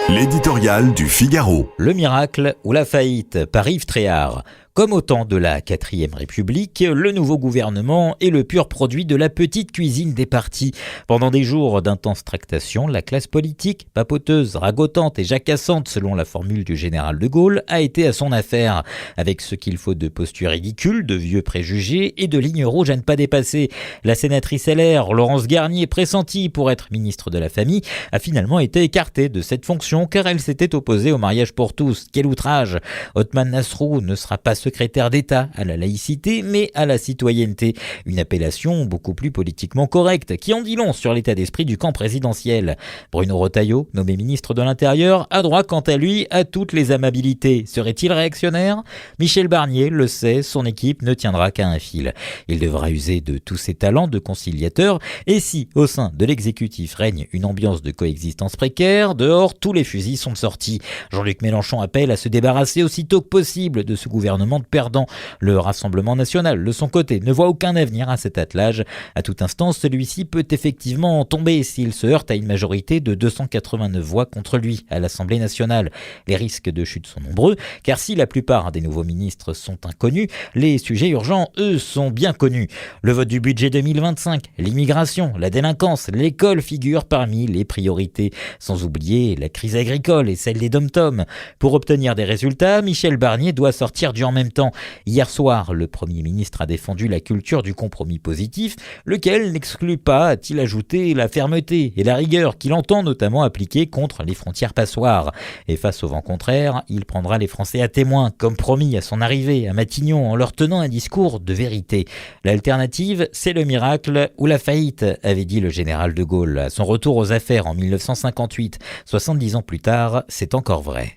L'éditorial du Figaro. Le miracle ou la faillite par Yves Tréhard. Comme au temps de la 4e République, le nouveau gouvernement est le pur produit de la petite cuisine des partis. Pendant des jours d'intenses tractations, la classe politique, papoteuse, ragotante et jacassante selon la formule du général de Gaulle, a été à son affaire. Avec ce qu'il faut de postures ridicules, de vieux préjugés et de lignes rouges à ne pas dépasser. La sénatrice LR, Laurence Garnier, pressentie pour être ministre de la Famille, a finalement été écartée de cette fonction car elle s'était opposée au mariage pour tous. Quel outrage! Othman Nasrou ne sera pas secrétaire d'État à la laïcité, mais à la citoyenneté. Une appellation beaucoup plus politiquement correcte, qui en dit long sur l'état d'esprit du camp présidentiel. Bruno Retailleau, nommé ministre de l'Intérieur, a droit quant à lui à toutes les amabilités. Serait-il réactionnaire? Michel Barnier le sait, son équipe ne tiendra qu'à un fil. Il devra user de tous ses talents de conciliateur, et si, au sein de l'exécutif, règne une ambiance de coexistence précaire, dehors, tous les fusils sont sortis. Jean-Luc Mélenchon appelle à se débarrasser aussitôt que possible de ce gouvernement de perdants. Le Rassemblement national, de son côté, ne voit aucun avenir à cet attelage. À tout instant, celui-ci peut effectivement tomber s'il se heurte à une majorité de 289 voix contre lui à l'Assemblée nationale. Les risques de chute sont nombreux, car si la plupart des nouveaux ministres sont inconnus, les sujets urgents, eux, sont bien connus. Le vote du budget 2025, l'immigration, la délinquance, l'école figurent parmi les priorités, sans oublier la crise agricole et celle des dom-toms. Pour obtenir des résultats, Michel Barnier doit sortir du en même temps. Hier soir, le Premier ministre a défendu la culture du compromis positif, lequel n'exclut pas, a-t-il ajouté, la fermeté et la rigueur qu'il entend notamment appliquer contre les frontières passoires. Et face au vent contraire, il prendra les Français à témoin, comme promis à son arrivée à Matignon, en leur tenant un discours de vérité. L'alternative, c'est le miracle ou la faillite, avait dit le général de Gaulle. À son retour aux affaires en 1958, 70 ans plus tard, c'est encore vrai.